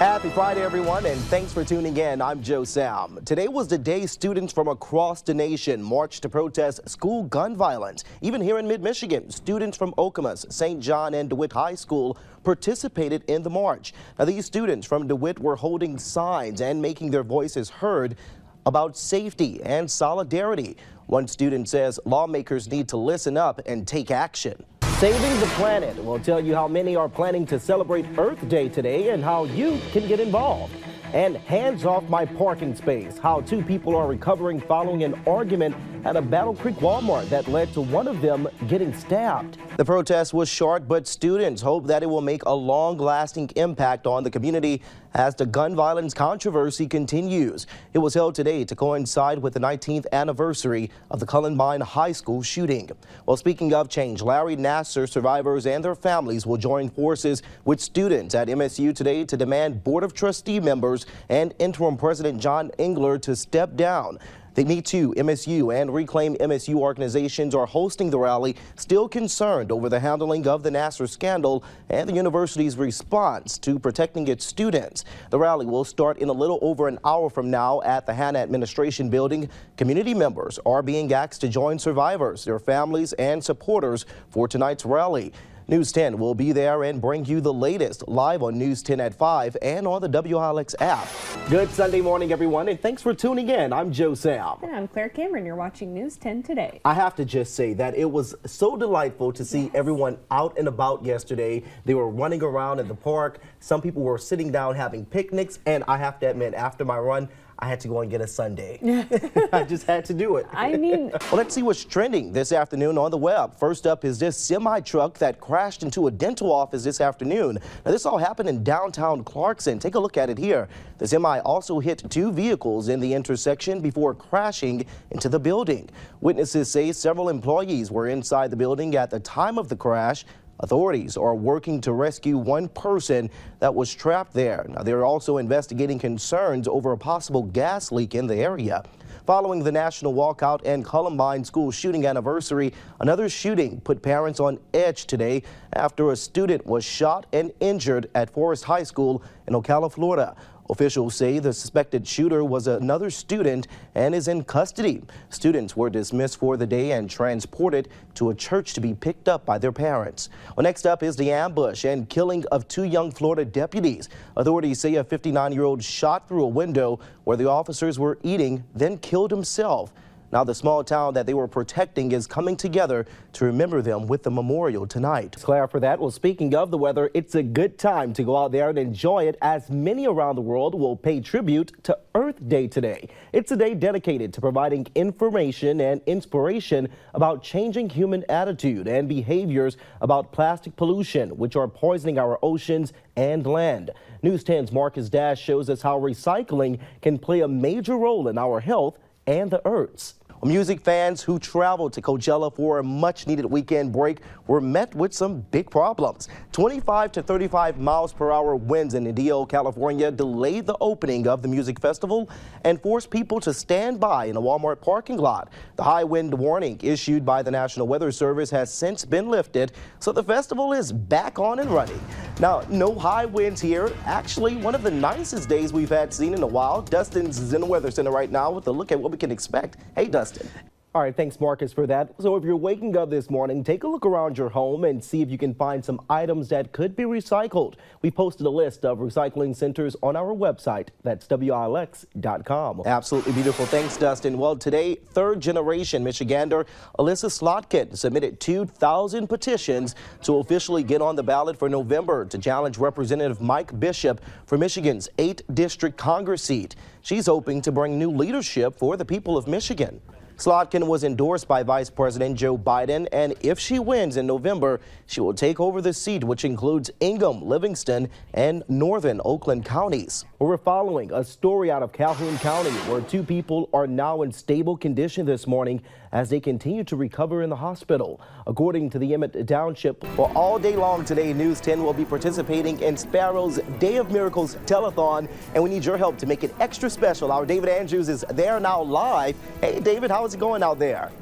Happy Friday, everyone, and thanks for tuning in. I'm Joe Sam. Today was the day students from across the nation marched to protest school gun violence. Even here in mid-Michigan, students from Okemos, St. John, and DeWitt High School participated in the march. Now, these students from DeWitt were holding signs and making their voices heard about safety and solidarity. One student says lawmakers need to listen up and take action. Saving the Planet will tell you how many are planning to celebrate Earth Day today and how you can get involved. And Hands Off My Parking Space, how two people are recovering following an argument at a Battle Creek Walmart that led to one of them getting stabbed. The protest was short, but students hope that it will make a long-lasting impact on the community as the gun violence controversy continues. It was held today to coincide with the 19th anniversary of the Columbine High School shooting. Well, speaking of change, Larry Nassar survivors and their families will join forces with students at MSU today to demand Board of Trustee members and interim President John Engler to step down. The Me Too, MSU, and Reclaim MSU organizations are hosting the rally, still concerned over the handling of the Nassar scandal and the university's response to protecting its students. The rally will start in a little over an hour from now at the Hanna Administration Building. Community members are being asked to join survivors, their families, and supporters for tonight's rally. News 10 will be there and bring you the latest live on News 10 at 5 and on the WILX app. Good Sunday morning, everyone, and thanks for tuning in. I'm Joe Sam. And I'm Claire Cameron. You're watching News 10 today. I have to just say that it was so delightful to see everyone out and about yesterday. They were running around in the park. Some people were sitting down having picnics, and I have to admit, after my run, I had to go and get a sundae. I just had to do it. I mean, well, let's see what's trending this afternoon on the web. First up is this semi-truck that crashed into a dental office this afternoon. Now, this all happened in downtown Clarkson. Take a look at it here. The semi also hit two vehicles in the intersection before crashing into the building. Witnesses say several employees were inside the building at the time of the crash. Authorities are working to rescue one person that was trapped there. Now, they're also investigating concerns over a possible gas leak in the area. Following the National Walkout and Columbine school shooting anniversary, another shooting put parents on edge today after a student was shot and injured at Forest High School in Ocala, Florida. Officials say the suspected shooter was another student and is in custody. Students were dismissed for the day and transported to a church to be picked up by their parents. Well, next up is the ambush and killing of two young Florida deputies. Authorities say a 59-year-old shot through a window where the officers were eating, then killed himself. Now, the small town that they were protecting is coming together to remember them with the memorial tonight. Claire, for that, well, speaking of the weather, it's a good time to go out there and enjoy it as many around the world will pay tribute to Earth Day today. It's a day dedicated to providing information and inspiration about changing human attitude and behaviors about plastic pollution, which are poisoning our oceans and land. News 10's Marcus Dash shows us how recycling can play a major role in our health and the Earth's. Music fans who traveled to Coachella for a much-needed weekend break were met with some big problems. 25 to 35 miles per hour winds in Indio, California delayed the opening of the music festival and forced people to stand by in a Walmart parking lot. The high wind warning issued by the National Weather Service has since been lifted, so the festival is back on and running. Now, no high winds here. Actually, one of the nicest days we've seen in a while. Dustin's in the Weather Center right now with a look at what we can expect. Hey, Dustin. All right, thanks, Marcus, for that. So if you're waking up this morning, take a look around your home and see if you can find some items that could be recycled. We posted a list of recycling centers on our website. That's WILX.com. Absolutely beautiful. Thanks, Dustin. Well, today, third-generation Michigander Alyssa Slotkin submitted 2,000 petitions to officially get on the ballot for November to challenge Representative Mike Bishop for Michigan's 8th District Congress seat. She's hoping to bring new leadership for the people of Michigan. Slotkin was endorsed by Vice President Joe Biden, and if she wins in November, she will take over the seat, which includes Ingham, Livingston, and northern Oakland counties. We're following a story out of Calhoun County where two people are now in stable condition this morning as they continue to recover in the hospital. According to the Emmett Township, well, all day long today, News 10 will be participating in Sparrow's Day of Miracles telethon, and we need your help to make it extra special. Our David Andrews is there now live. Hey, David, how is it going out there?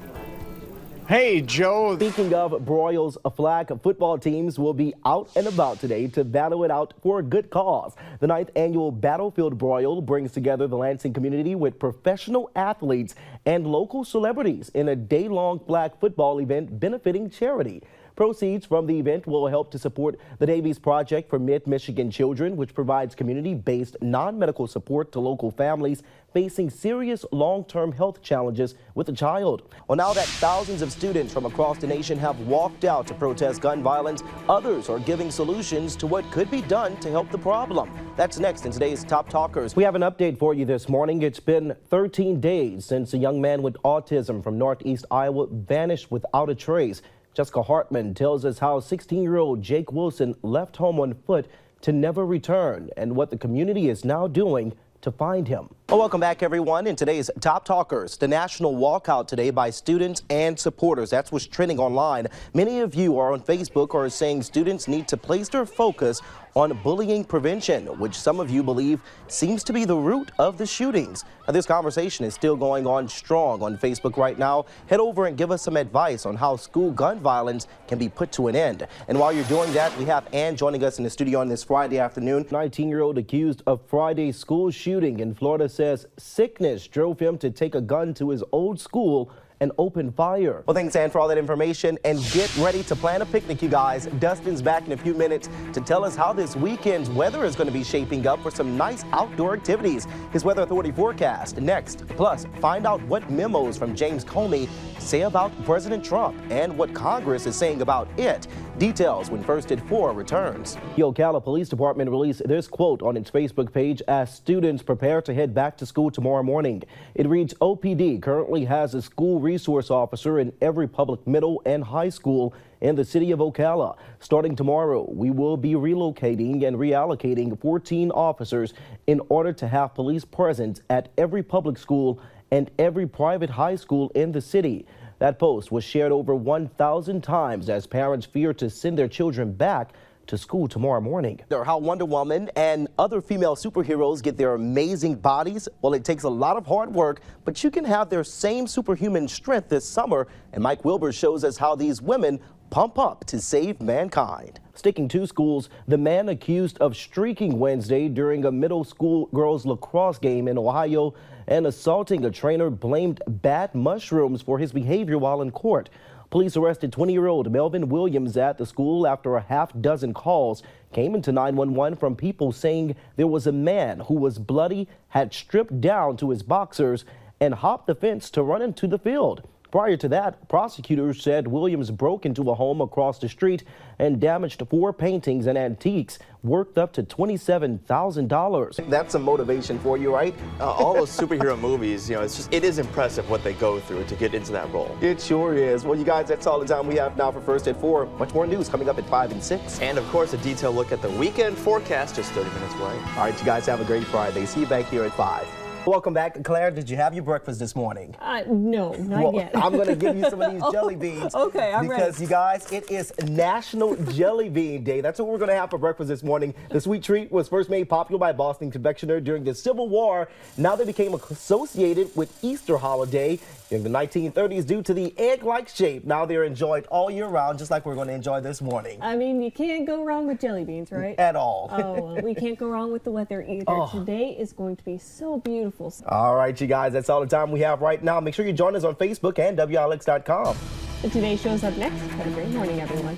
Hey, Joe. Speaking of Broyles, flag football teams will be out and about today to battle it out for a good cause. The 9th annual Battlefield Broyle brings together the Lansing community with professional athletes and local celebrities in a day-long flag football event benefiting charity. Proceeds from the event will help to support the Davies Project for Mid-Michigan Children, which provides community-based non-medical support to local families facing serious long-term health challenges with a child. Well, now that thousands of students from across the nation have walked out to protest gun violence, others are giving solutions to what could be done to help the problem. That's next in today's Top Talkers. We have an update for you this morning. It's been 13 days since a young man with autism from Northeast Iowa vanished without a trace. Jessica Hartman tells us how 16-year-old Jake Wilson left home on foot to never return and what the community is now doing to find him. Well, welcome back, everyone. In today's Top Talkers, the national walkout today by students and supporters. That's what's trending online. Many of you are on Facebook are saying students need to place their focus on bullying prevention, which some of you believe seems to be the root of the shootings. Now, this conversation is still going on strong on Facebook right now. Head over and give us some advice on how school gun violence can be put to an end. And while you're doing that, we have Ann joining us in the studio on this Friday afternoon. 19-year-old accused of Friday's school shooting in Florida says sickness drove him to take a gun to his old school and open fire. Well, thanks, Ann, for all that information. And get ready to plan a picnic, you guys. Dustin's back in a few minutes to tell us how this weekend's weather is going to be shaping up for some nice outdoor activities. His Weather Authority forecast next. Plus, find out what memos from James Comey say about President Trump and what Congress is saying about it. Details when First at 4 returns. The Ocala Police Department released this quote on its Facebook page as students prepare to head back to school tomorrow morning. It reads, OPD currently has a school resource officer in every public middle and high school in the city of Ocala. Starting tomorrow, we will be relocating and reallocating 14 officers in order to have police presence at every public school and every private high school in the city. That post was shared over 1,000 times as parents fear to send their children back to school tomorrow morning. How Wonder Woman and other female superheroes get their amazing bodies. Well, it takes a lot of hard work, but you can have their same superhuman strength this summer. And Mike Wilbur shows us how these women pump up to save mankind. Sticking to schools, the man accused of streaking Wednesday during a middle school girls lacrosse game in Ohio and assaulting a trainer blamed bad mushrooms for his behavior while in court. Police arrested 20-year-old Melvin Williams at the school after a half-dozen calls came into 911 from people saying there was a man who was bloody, had stripped down to his boxers, and hopped the fence to run into the field. Prior to that, prosecutors said Williams broke into a home across the street and damaged 4 paintings and antiques worth up to $27,000. That's some motivation for you, right? All those superhero movies, it is impressive what they go through to get into that role. It sure is. Well, you guys, that's all the time we have now for First at 4. Much more news coming up at 5 and 6. And, of course, a detailed look at the weekend forecast just 30 minutes away. All right, you guys have a great Friday. See you back here at 5. Welcome back. Claire, did you have your breakfast this morning? No, not yet. I'm going to give you some of these jelly beans. Okay, I'm ready. Because, you guys, it is National Jelly Bean Day. That's what we're going to have for breakfast this morning. The sweet treat was first made popular by Boston confectioner during the Civil War. Now they became associated with Easter holiday during the 1930s due to the egg-like shape. Now they're enjoyed all year round, just like we're going to enjoy this morning. I mean, you can't go wrong with jelly beans, right? At all. Oh, we can't go wrong with the weather either. Oh. Today is going to be so beautiful. All right, you guys, that's all the time we have right now. Make sure you join us on Facebook and WILX.com. Today's show's up next. Have a great morning, everyone.